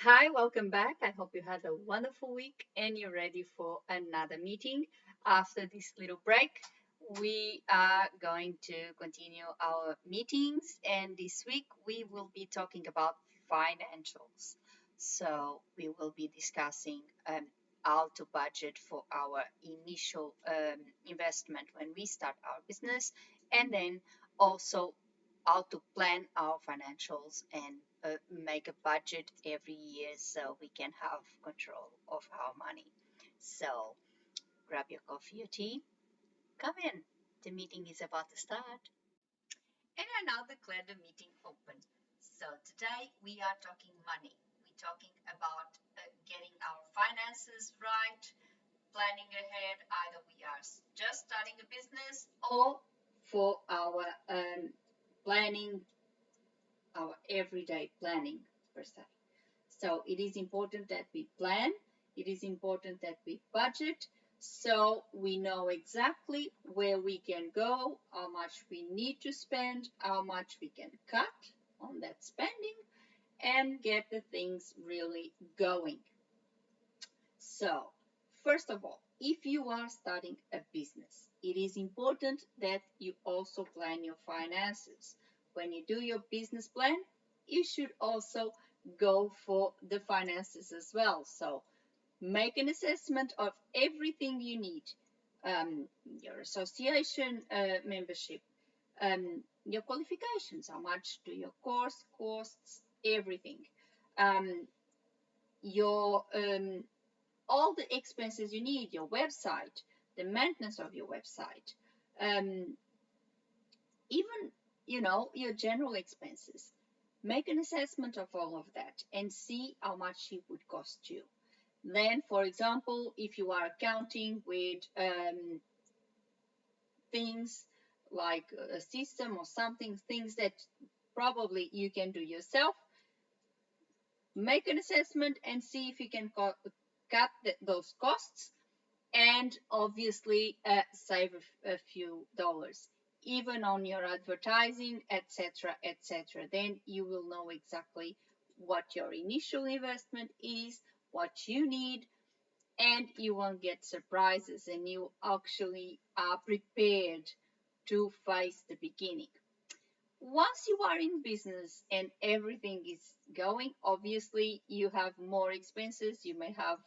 Hi, welcome back. I hope you had a wonderful week and you're ready for another meeting. After this little break, we are going to continue our meetings, and this week we will be talking about financials. So, we will be discussing how to budget for our initial investment when we start our business, and then also how to plan our financials and make a budget every year so we can have control of our money. So grab your coffee or tea, come in. The meeting is about to start. And I now declare the meeting open. So today we are talking money. We're talking about getting our finances right, planning ahead. Either we are just starting a business or for our planning, our everyday planning per se. So it is important that we plan, it is important that we budget so we know exactly where we can go, how much we need to spend, how much we can cut on that spending, and get the things really going. So, first of all, if you are starting a business, it is important that you also plan your finances. When you do your business plan, you should also go for the finances as well. So, make an assessment of everything you need, your association membership, your qualifications, how much do your course costs, everything. Um, your all the expenses you need, your website, the maintenance of your website, um, even your general expenses. Make an assessment of all of that and see how much it would cost you. Then, for example, if you are accounting with things like a system or something, things that probably you can do yourself, make an assessment and see if you can cut those costs and obviously save a few dollars even on your advertising, etc. Then you will know exactly what your initial investment is, what you need, and you won't get surprises and you actually are prepared to face the beginning. Once you are in business and everything is going, obviously you have more expenses. You may have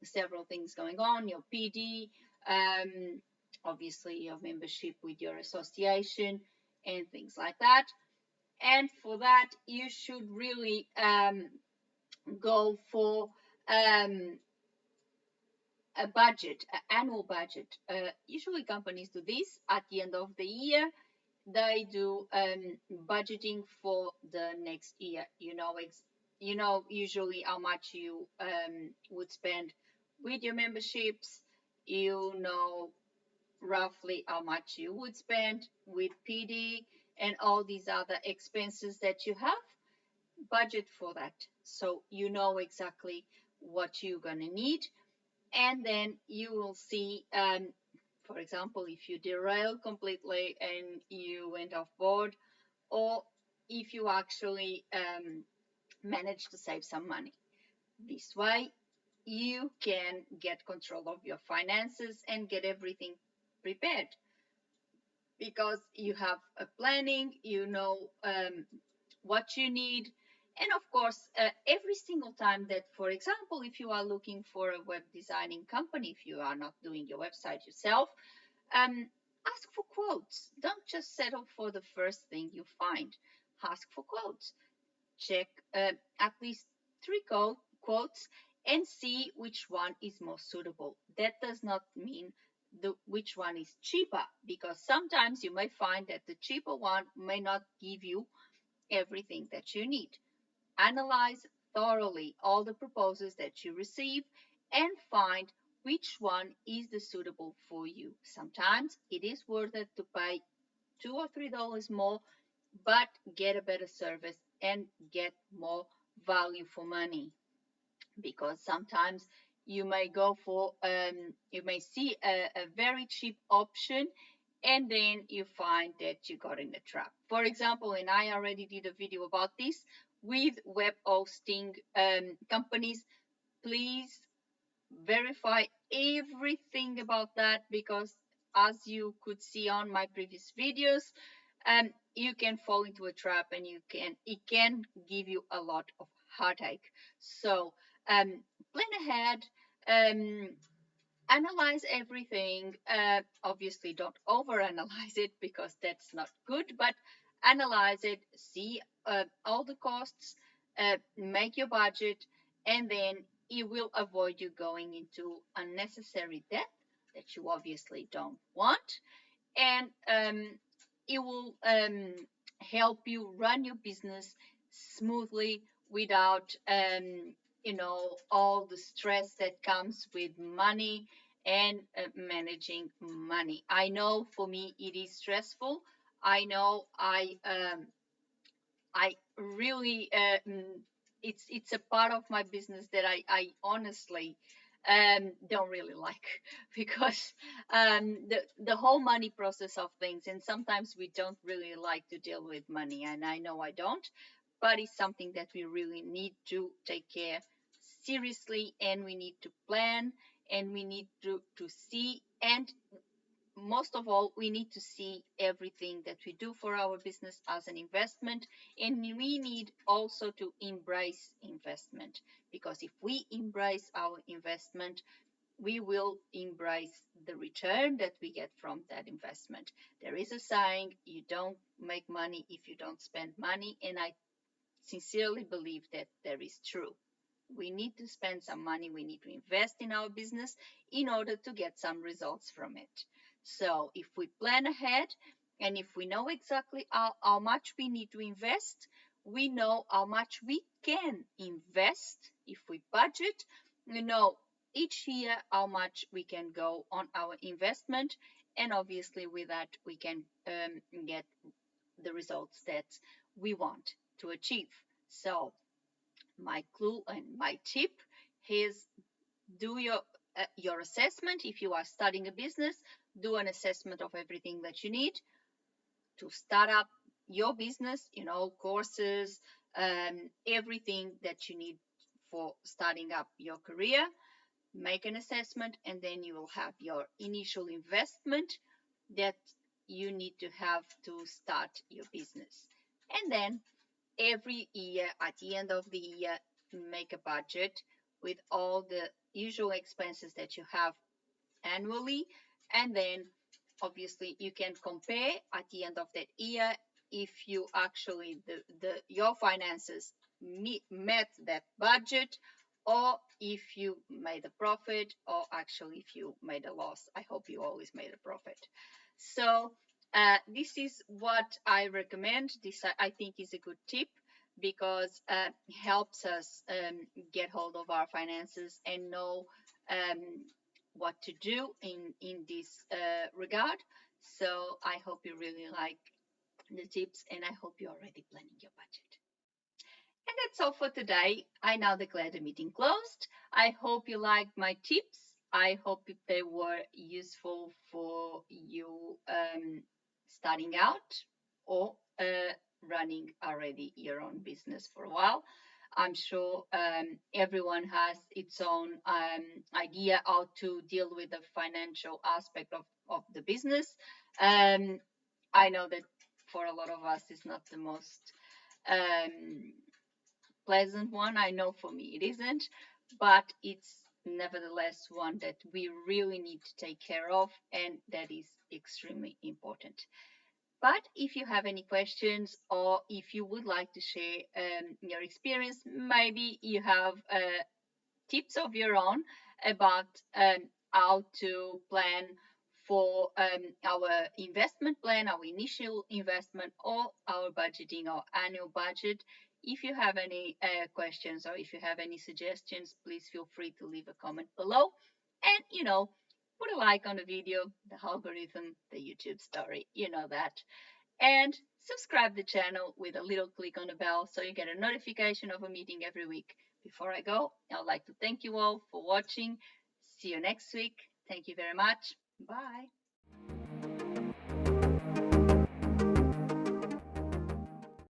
several things going on, your PD, obviously your membership with your association, and things like that. And for that, you should really go for um, a budget, an annual budget. Usually companies do this at the end of the year. They do budgeting for the next year. Usually how much you would spend with your memberships. You know roughly how much you would spend with PD and all these other expenses that you have. Budget for that, so you know exactly what you're gonna need, and then you will see, for example, if you derail completely and you went off board, or if you actually manage to save some money. This way, you can get control of your finances and get everything prepared because you have a planning, you know what you need. And of course, every single time that, for example, if you are looking for a web designing company, if you are not doing your website yourself, ask for quotes. Don't just settle for the first thing you find. Ask for quotes. Check at least three quotes and see which one is most suitable. That does not mean which one is cheaper, because sometimes you may find that the cheaper one may not give you everything that you need. Analyze thoroughly all the proposals that you receive and find which one is the suitable for you. Sometimes it is worth it to pay $2 or $3 more, but get a better service and get more value for money. Because sometimes you may go for you may see a very cheap option and then you find that you got in a trap. For example, and I already did a video about this with web hosting companies. Please verify everything about that, because as you could see on my previous videos, you can fall into a trap, and it can give you a lot of heartache. So plan ahead, um, analyze everything. Obviously, don't overanalyze it, because that's not good, but analyze it, see all the costs, make your budget, and then it will avoid you going into unnecessary debt that you obviously don't want, and it will help you run your business smoothly without all the stress that comes with money and managing money. I know for me it is stressful. I know I really it's a part of my business that I honestly don't really like because the whole money process of things, and sometimes we don't really like to deal with money, and I know I don't, but it's something that we really need to take care seriously, and we need to plan, and we need to see, and most of all, we need to see everything that we do for our business as an investment, and we need also to embrace investment, because if we embrace our investment, we will embrace the return that we get from that investment. There is a saying, you don't make money if you don't spend money, and I sincerely believe that that is true. We need to spend some money, we need to invest in our business in order to get some results from it. So if we plan ahead, and if we know exactly how much we need to invest, we know how much we can invest. If we budget, we know each year how much we can go on our investment, and obviously with that we can get the results that we want to achieve. So my clue and my tip is, do your assessment. If you are starting a business, do an assessment of everything that you need to start up your business, courses, everything that you need for starting up your career. Make an assessment, and then you will have your initial investment that you need to have to start your business. And then every year, at the end of the year, make a budget with all the usual expenses that you have annually, and then obviously you can compare at the end of that year if you actually the your finances met that budget, or if you made a profit, or actually if you made a loss. I hope you always made a profit. So this is what I recommend. This I think is a good tip, because helps us get hold of our finances and know what to do in this regard. So I hope you really like the tips, and I hope you're already planning your budget. And that's all for today. I now declare the meeting closed. I hope you liked my tips. I hope they were useful for you starting out, or running already your own business for a while. I'm sure everyone has its own idea how to deal with the financial aspect of the business. Um, I know that for a lot of us, it's not the most um, pleasant one. I know for me it isn't, but it's nevertheless one that we really need to take care of, and that is extremely important. But if you have any questions, or if you would like to share your experience, maybe you have tips of your own about how to plan for our investment plan, our initial investment, or our budgeting or annual budget. If you have any questions, or if you have any suggestions, please feel free to leave a comment below. And, put a like on the video, the algorithm, the YouTube story, you know that. And subscribe the channel with a little click on the bell so you get a notification of a meeting every week. Before I go, I'd like to thank you all for watching. See you next week. Thank you very much. Bye.